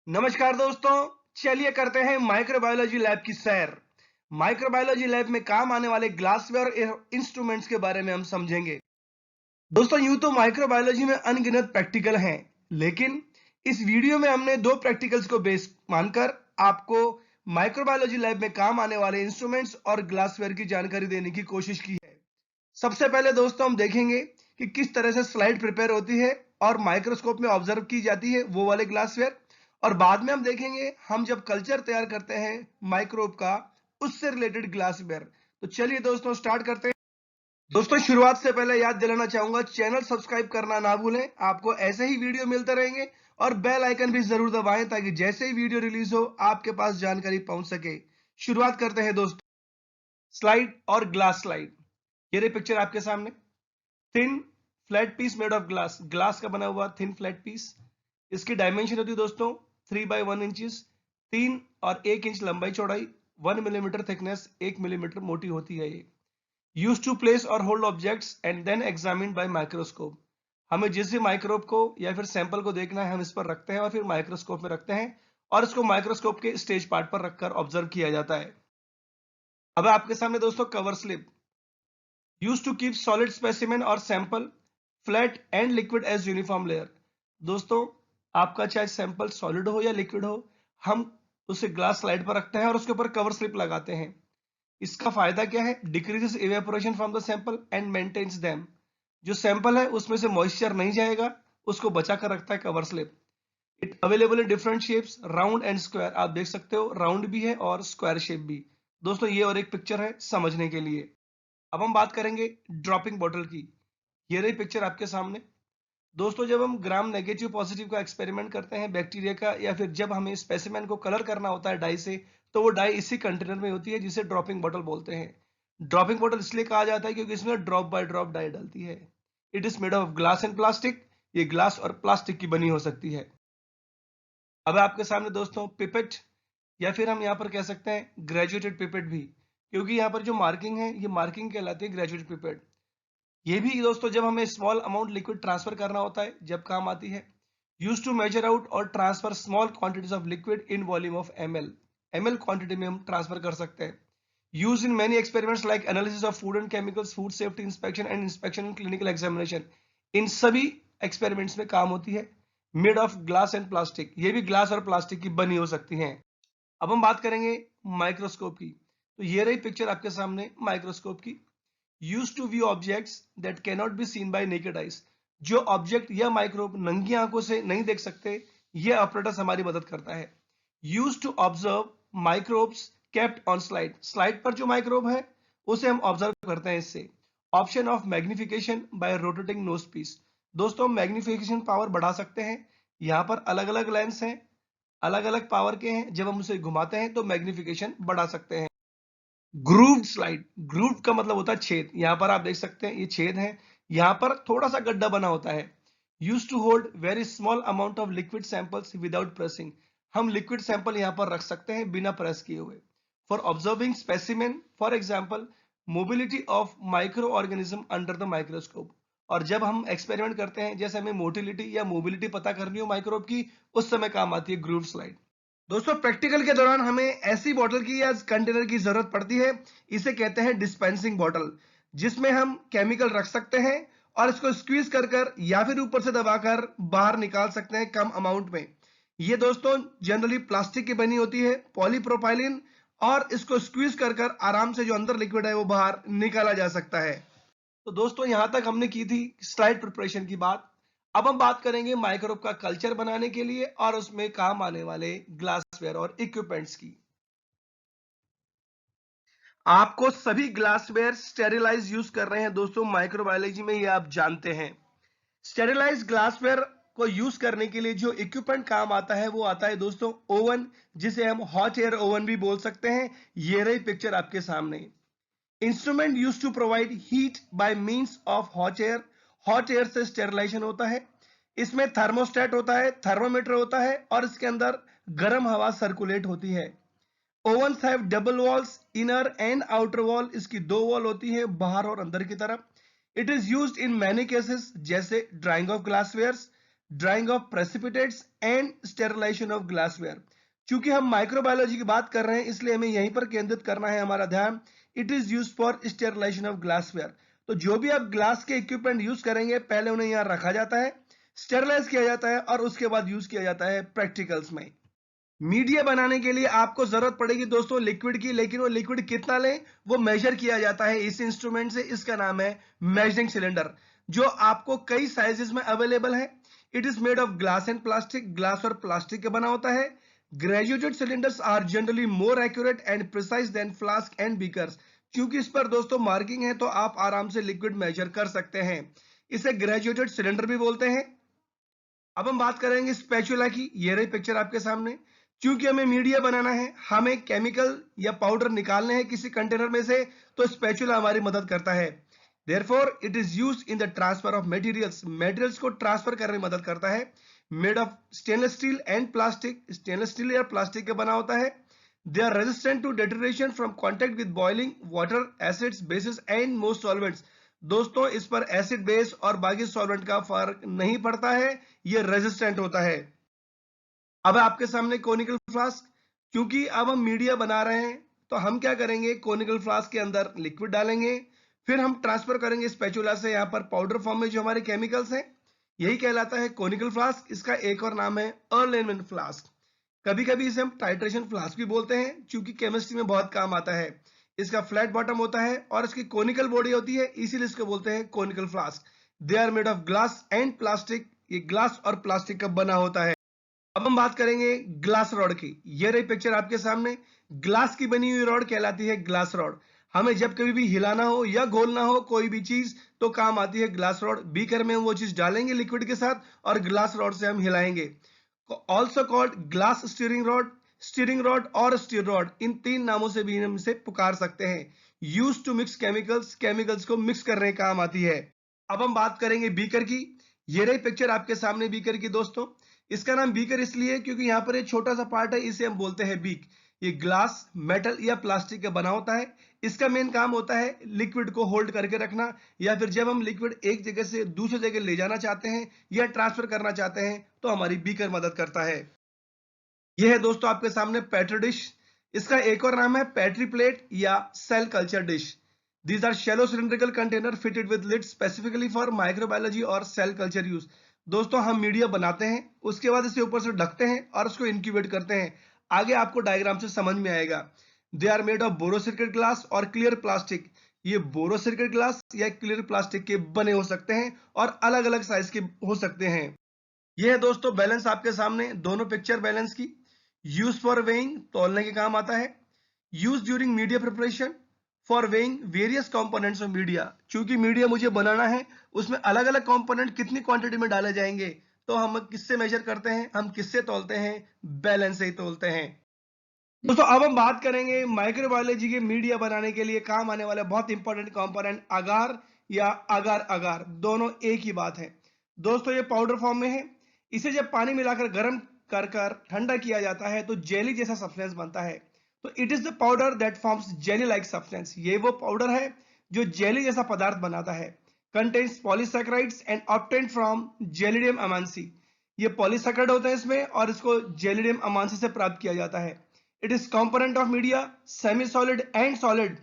नमस्कार दोस्तों। चलिए करते हैं माइक्रोबायोलॉजी लैब की सैर। माइक्रोबायोलॉजी लैब में काम आने वाले ग्लासवेयर इंस्ट्रूमेंट्स के बारे में हम समझेंगे। दोस्तों यूं तो माइक्रोबायोलॉजी में अनगिनत प्रैक्टिकल हैं, लेकिन इस वीडियो में हमने दो प्रैक्टिकल्स को बेस मानकर आपको माइक्रोबायोलॉजी लैब में काम आने वाले इंस्ट्रूमेंट्स और ग्लासवेयर की जानकारी देने की कोशिश की है। सबसे पहले दोस्तों हम देखेंगे कि किस तरह से स्लाइड प्रिपेयर होती है और माइक्रोस्कोप में ऑब्जर्व की जाती है वो वाले ग्लासवेयर, और बाद में हम देखेंगे हम जब कल्चर तैयार करते हैं माइक्रोब का उससे रिलेटेड ग्लासवेयर। तो चलिए दोस्तों स्टार्ट करते हैं। दोस्तों शुरुआत से पहले याद दिलाना चाहूंगा, चैनल सब्सक्राइब करना ना भूलें। आपको ऐसे ही वीडियो मिलते रहेंगे और बेल आइकन भी जरूर दबाएं ताकि जैसे ही वीडियो रिलीज हो आपके पास जानकारी पहुंच सके। शुरुआत करते हैं दोस्तों। स्लाइड और ग्लास स्लाइड। ये रही पिक्चर आपके सामने। Thin flat piece made of glass, glass का बना हुआ थिन फ्लैट पीस। इसकी डायमेंशन होती है दोस्तों 3 by 1 इंचेस, 3 और 1 इंच लंबाई चौड़ाई, 1 मिलीमीटर थिकनेस, 1 मिलीमीटर मोटी होती है ये। यूज टू प्लेस और hold objects and then examine by microscope. हमें जिस भी माइक्रोब को या फिर सैंपल को देखना है हम इस पर रखते हैं और फिर माइक्रोस्कोप में रखते हैं और इसको माइक्रोस्कोप के स्टेज पार्ट पर रखकर ऑब्जर्व किया जाता है। अब आपके सामने दोस्तों cover slip, use to keep solid specimen और sample flat and liquid as uniform layer. दोस्तों आपका चाहे सैंपल सॉलिड हो या लिक्विड हो, हम उसे ग्लास स्लाइड पर रखते हैं और उसके ऊपर कवर स्लिप लगाते हैं। इसका फायदा क्या है? Decreases evaporation from the sample and maintains them. जो सैंपल है उसमें से मॉइस्चर नहीं जाएगा, उसको बचा कर रखता है cover slip. It available in different shapes, round and square. आप देख सकते हो राउंड भी है और स्क्वायर शेप भी। दोस्तों ये और एक पिक्चर है समझने के लिए। अब हम बात करेंगे ड्रॉपिंग बॉटल की। ये रही पिक्चर आपके सामने। दोस्तों जब हम ग्राम नेगेटिव पॉजिटिव का एक्सपेरिमेंट करते हैं बैक्टीरिया का, या फिर जब हमें स्पेसिमेन को कलर करना होता है डाई से, तो वो डाई इसी कंटेनर में होती है जिसे ड्रॉपिंग बॉटल बोलते हैं। ड्रॉपिंग बॉटल इसलिए कहा जाता है क्योंकि इसमें ड्रॉप बाय ड्रॉप डाई डलती है। It is made of glass and plastic. ये ग्लास और प्लास्टिक की बनी हो सकती है। अब आपके सामने दोस्तों पिपेट, या फिर हम यहाँ पर कह सकते हैं ग्रेजुएटेड पिपेट भी, क्योंकि यहाँ पर जो मार्किंग है ये मार्किंग कहलाती है ग्रेजुएटेड पिपेट। ये भी दोस्तों जब हमें स्मॉल अमाउंट लिक्विड ट्रांसफर करना होता है जब काम आती है। यूज टू मेजर आउट और transfer small quantities of liquid in volume of ml। ml quantity में हम ट्रांसफर कर सकते हैं। Use in many experiments like analysis of food and chemicals, food safety inspection and inspection in clinical examination. इन सभी experiments में काम होती है। Made of glass and plastic, ये भी ग्लास और प्लास्टिक की बनी हो सकती हैं। अब हम बात करेंगे माइक्रोस्कोप की। तो ये रही पिक्चर आपके सामने माइक्रोस्कोप की। Use to view objects that cannot be seen by naked eyes. जो ऑब्जेक्ट या माइक्रोब नंगी आंखों से नहीं देख सकते, ये ऑपरेटर्स हमारी मदद करता है। Use to observe microbes kept on slide. Slide पर जो माइक्रोब है उसे हम ऑब्जर्व करते हैं इससे। Option of magnification by rotating nosepiece. दोस्तों मैग्निफिकेशन पावर बढ़ा सकते हैं। यहाँ पर अलग अलग लेंस हैं, अलग अलग पावर के हैं। जब हम उसे घुमाते हैं तो मैग्निफिकेशन बढ़ा सकते हैं। ग्रूव्ड स्लाइड, ग्रूव्ड का मतलब होता है छेद। यहां पर आप देख सकते हैं ये छेद है, यहां पर थोड़ा सा गड्ढा बना होता है। Use to hold very small amount of liquid samples without pressing. हम लिक्विड सैंपल यहां पर रख सकते हैं बिना प्रेस किए हुए। For observing specimen, for example mobility of microorganism under the microscope. और जब हम एक्सपेरिमेंट करते हैं, जैसे हमें मोटिलिटी या मोबिलिटी पता करनी हो माइक्रोब की, उस समय काम आती है ग्रूव स्लाइड। दोस्तों प्रैक्टिकल के दौरान हमें ऐसी बोतल की या कंटेनर की जरूरत पड़ती है, इसे कहते हैं डिस्पेंसिंग बोतल, जिसमें हम केमिकल रख सकते हैं और इसको स्क्वीज कर कर या फिर ऊपर से दबाकर बाहर निकाल सकते हैं कम अमाउंट में। ये दोस्तों जनरली प्लास्टिक की बनी होती है, पॉलीप्रोपाइलिन, और इसको स्क्वीज कर कर आराम से जो अंदर लिक्विड है वो बाहर निकाला जा सकता है। तो दोस्तों यहां तक हमने की थी स्लाइड प्रिपरेशन की बात। अब हम बात करेंगे माइक्रोब का कल्चर बनाने के लिए और उसमें काम आने वाले ग्लासवेयर और इक्विपमेंट्स की। आपको सभी ग्लासवेयर स्टेरिलाइज यूज कर रहे हैं दोस्तों माइक्रोबायोलॉजी में, ये आप जानते हैं। स्टेरिलाइज ग्लासवेयर को यूज करने के लिए जो इक्विपमेंट काम आता है वो आता है दोस्तों ओवन, जिसे हम हॉट एयर ओवन भी बोल सकते हैं। ये रही पिक्चर आपके सामने। Instrument use to provide heat by means of hot air. Hot air से स्टेरिलाइजेशन होता है। इसमें थर्मोस्टेट होता है, थर्मोमीटर होता है और इसके अंदर गर्म हवा सर्कुलेट होती है। Ovens have double walls, inner and outer wall. इसकी दो वॉल होती है, बाहर और अंदर की तरफ। It is used in many cases, जैसे drying of glasswares, drying of precipitates and sterilization of glassware. चूंकि हम माइक्रोबायोलॉजी की बात कर रहे हैं इसलिए हमें यहीं पर केंद्रित करना है हमारा ध्यान। It is use for sterilisation of glassware. तो जो भी आप ग्लास के इक्विपमेंट यूज करेंगे पहले उन्हें यहां रखा जाता है, स्टेरिलाइज किया जाता है और उसके बाद यूज किया जाता है प्रैक्टिकल्स में। मीडिया बनाने के लिए आपको जरूरत पड़ेगी दोस्तों लिक्विड की, लेकिन वो लिक्विड कितना लें वो मेजर किया जाता है इस इंस्ट्रूमेंट से। इसका नाम है मेजरिंग सिलेंडर, जो आपको कई साइजेस में अवेलेबल है। It is made of glass and plastic, glass और प्लास्टिक का बना होता है। Graduated cylinders are generally more accurate and precise than flask and beakers. क्योंकि इस पर दोस्तों मार्किंग है तो आप आराम से लिक्विड मेजर कर सकते हैं। इसे ग्रेजुएटेड सिलेंडर भी बोलते हैं। अब हम बात करेंगे स्पैचुला की। ये रही पिक्चर आपके सामने। क्योंकि हमें मीडिया बनाना है, हमें केमिकल या पाउडर निकालने हैं किसी कंटेनर में से, तो स्पैचुला हमारी मदद करता है। Therefore it is used in the transfer of materials को ट्रांसफर करने में मदद करता है। Made of stainless steel and plastic, stainless steel या प्लास्टिक का बना होता है। They are resistant to deterioration from contact with boiling water, acids, bases and most solvents. दोस्तों इस पर एसिड बेस और बाकी सॉल्वेंट का फर्क नहीं पड़ता है, ये रेजिस्टेंट होता है। अब आपके सामने कोनिकल फ्लास्क। क्योंकि अब हम मीडिया बना रहे हैं तो हम क्या करेंगे, कोनिकल फ्लास्क के अंदर लिक्विड डालेंगे, फिर हम ट्रांसफर करेंगे स्पैचुला से यहाँ पर पाउडर फॉर्म में जो हमारे केमिकल्स हैं। यही कहलाता है कोनिकल फ्लास्क। इसका एक और नाम है अर्लेनमेंट फ्लास्क। कभी कभी इसे हम टाइट्रेशन फ्लास्क भी बोलते हैं, क्योंकि केमिस्ट्री में बहुत काम आता है। इसका फ्लैट बॉटम होता है और इसकी कोनिकल बॉडी होती है, इसीलिए इसको बोलते हैं conical flask. They are made of glass and plastic. ये ग्लास और प्लास्टिक का बना होता है। अब हम बात करेंगे ग्लास रॉड की। ये रही पिक्चर आपके सामने। ग्लास की बनी हुई रॉड कहलाती है ग्लास रॉड। हमें जब कभी भी हिलाना हो या घोलना हो कोई भी चीज तो काम आती है ग्लास रॉड। बीकर में हम वो चीज डालेंगे लिक्विड के साथ और ग्लास रॉड से हम हिलाएंगे। Also called glass stirring rod और स्टीर रॉड, इन तीन नामों से भी हम इसे पुकार सकते हैं। यूज टू मिक्स केमिकल्स को मिक्स करने का काम आती है। अब हम बात करेंगे बीकर की। ये रही पिक्चर आपके सामने बीकर की दोस्तों। इसका नाम बीकर इसलिए क्योंकि यहाँ पर एक छोटा सा पार्ट है, इसे हम बोलते हैं बीक। ये ग्लास, मेटल या प्लास्टिक का बना होता है। इसका मेन काम होता है लिक्विड को होल्ड करके रखना, या फिर जब हम लिक्विड एक जगह से दूसरी जगह ले जाना चाहते हैं या ट्रांसफर करना चाहते हैं तो हमारी बीकर मदद करता है। यह है दोस्तों आपके सामने पेट्री डिश। इसका एक और नाम है पेट्री प्लेट या cell culture dish. These are shallow cylindrical container fitted with lid specifically for microbiology और cell culture use। दोस्तों हम मीडिया बनाते हैं, उसके बाद इसे ऊपर से ढकते हैं और उसको इंक्यूबेट करते हैं। आगे आपको डायग्राम से समझ में आएगा। They are made of borosilicate glass और क्लियर प्लास्टिक। ये बोरोसिलिकेट ग्लास या क्लियर प्लास्टिक के बने हो सकते हैं और अलग अलग साइज के हो सकते हैं। ये है दोस्तों बैलेंस आपके सामने, दोनों पिक्चर बैलेंस की। यूज फॉर वेइंग, तौलने के काम आता है। Use during media preparation for weighing various components of media. चूंकि मीडिया मुझे बनाना है, उसमें अलग अलग कंपोनेंट कितनी क्वांटिटी में डाले जाएंगे तो हम किससे मेजर करते हैं, हम किससे तौलते हैं, बैलेंस से ही तौलते हैं। दोस्तों अब हम बात करेंगे माइक्रोबायोलॉजी के मीडिया बनाने के लिए काम आने वाले बहुत इंपॉर्टेंट कंपोनेंट अगार या अगार अगार, दोनों एक ही बात है। दोस्तों ये पाउडर फॉर्म में है। इसे जब पानी मिलाकर गर्म कर कर ठंडा किया जाता है तो जेली जैसा सब्सटेंस बनता है। तो it is the powder that forms jelly like substance. ये वो पाउडर है जो जेली जैसा पदार्थ बनाता है। Contains polysaccharides and obtained from Gelidium amansii. ये पॉलीसैकेराइड होते हैं इसमें और इसको जेलिडियम अमांसी से प्राप्त किया जाता है। It is component of media semi solid and solid.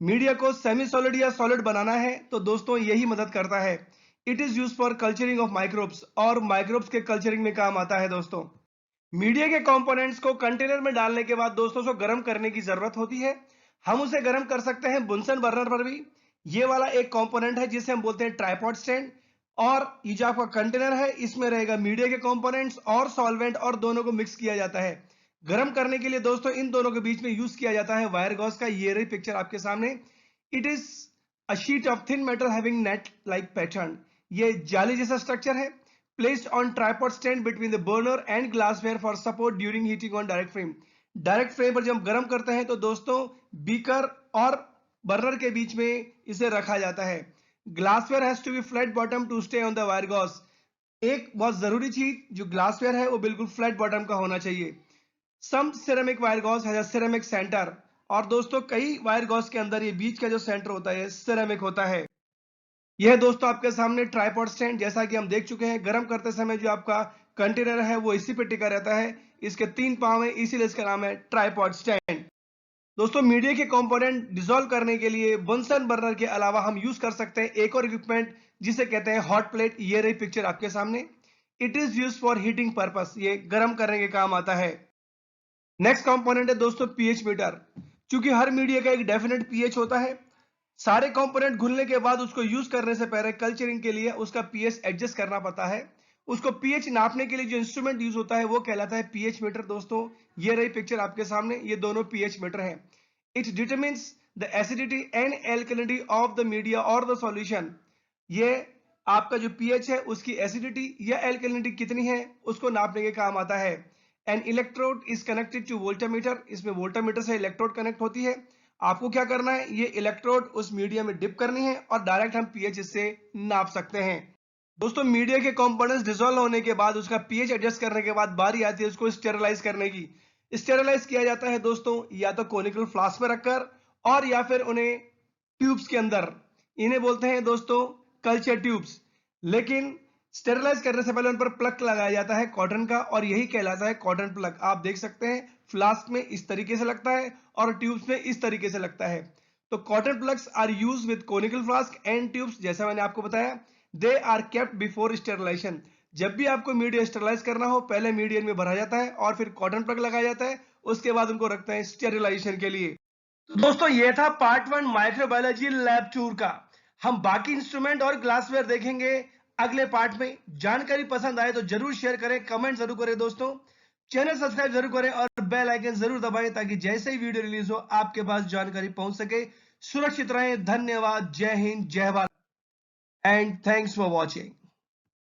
Media को सेमी सॉलिड या सॉलिड बनाना है तो दोस्तों यही मदद करता है। It is use for culturing of microbes, और माइक्रोब्स के कल्चरिंग में काम आता है। दोस्तों मीडिया के कंपोनेंट्स को कंटेनर में डालने के बाद दोस्तों उसको गर्म करने की जरूरत होती है। हम उसे गर्म कर सकते हैं बुनसन बर्नर पर भी। ये वाला एक कंपोनेंट है जिसे हम बोलते हैं ट्राइपॉड स्टैंड। और ये जो आपका कंटेनर है इसमें रहेगा मीडिया के कंपोनेंट्स और सॉल्वेंट, और दोनों को मिक्स किया जाता है। गर्म करने के लिए दोस्तों इन दोनों के बीच में यूज किया जाता है वायर गॉज का। ये रही पिक्चर आपके सामने। It is a sheet of thin metal having net like pattern. ये जाली जैसा स्ट्रक्चर है। Placed on tripod stand between the burner and glassware for support during heating on direct flame। Direct flame पर जब हम गर्म करते हैं तो दोस्तों बीकर और बर्नर के बीच में इसे रखा जाता है। Glassware has to be flat bottom to stay on the wire gauze. एक बहुत जरूरी चीज जो ग्लासवेयर है वो बिल्कुल फ्लैट बॉटम का होना चाहिए। Some ceramic wire gauze has a ceramic centre. और दोस्तों कई वायर गॉज के अंदर ये बीच का जो सेंटर होता है सिरेमिक होता है। यह दोस्तों आपके सामने ट्राइपॉड स्टैंड, जैसा कि हम देख चुके हैं, गर्म करते समय जो आपका कंटेनर है वो इसी पे टिका रहता है। इसके 3 पांव है, इसीलिए इसका नाम है ट्राइपॉड स्टैंड। दोस्तों मीडिया के कंपोनेंट डिसॉल्व करने के लिए बंसन बर्नर के अलावा हम यूज कर सकते हैं एक और इक्विपमेंट जिसे कहते हैं हॉट प्लेट। ये रही पिक्चर आपके सामने। It is use for heating purpose, ये गर्म करने के काम आता है। नेक्स्ट कंपोनेंट है दोस्तों पीएच मीटर। क्योंकि हर मीडिया का एक डेफिनेट पीएच होता है, सारे कंपोनेंट घुलने के बाद उसको यूज करने से पहले कल्चरिंग के लिए उसका पीएच एडजस्ट करना पड़ता है। उसको पीएच नापने के लिए जो इंस्ट्रूमेंट यूज होता है वो कहलाता है पीएच मीटर। दोस्तों ये रही पिक्चर आपके सामने, ये दोनों पीएच मीटर हैं। It determines the acidity and alkalinity of the media और द सॉल्यूशन। ये आपका जो पीएच है उसकी एसिडिटी या एल्कलिनिटी कितनी है उसको नापने के काम आता है। An electrode is connected to voltameter. इसमें वोल्टामीटर से इलेक्ट्रोड कनेक्ट होती है। आपको क्या करना है, ये इलेक्ट्रोड उस मीडिया में डिप करनी है और डायरेक्ट हम पीएच इससे नाप सकते हैं। दोस्तों मीडिया के कंपोनेंट्स डिसॉल्व होने के बाद उसका पीएच एडजस्ट करने के बाद बारी आती है उसको स्टेरलाइज करने की। स्टेरलाइज किया जाता है दोस्तों या तो कोनिकल फ्लास्क में रखकर और या फिर उन्हें ट्यूब्स के अंदर, इन्हें बोलते हैं दोस्तों कल्चर ट्यूब्स। लेकिन स्टेरलाइज करने से पहले उन पर प्लग लगाया जाता है कॉटन का, और यही कहलाता है कॉटन प्लग। आप देख सकते हैं फ्लास्क में इस तरीके से लगता है और ट्यूब्स में इस तरीके से लगता है। तो cotton plugs are use with conical flask and tubes. जैसा मैंने आपको बताया, they are kept before sterilisation. जब भी आपको मीडिया स्टेरलाइज करना हो पहले मीडियम में भरा जाता है और फिर कॉटन प्लग लगाया जाता है, उसके बाद उनको रखते हैं स्टेरिलाइजेशन के लिए। तो दोस्तों ये था पार्ट 1 माइक्रोबायोलॉजी लैब टूर का। हम बाकी इंस्ट्रूमेंट और ग्लासवेयर देखेंगे अगले पार्ट में। जानकारी पसंद आए तो जरूर शेयर करें, कमेंट जरूर करें दोस्तों। चैनल सब्सक्राइब जरूर करें और बेल आइकन जरूर दबाएं ताकि जैसे ही वीडियो रिलीज हो आपके पास जानकारी पहुंच सके। सुरक्षित रहें। धन्यवाद। जय हिंद, जय Bharat and thanks for watching.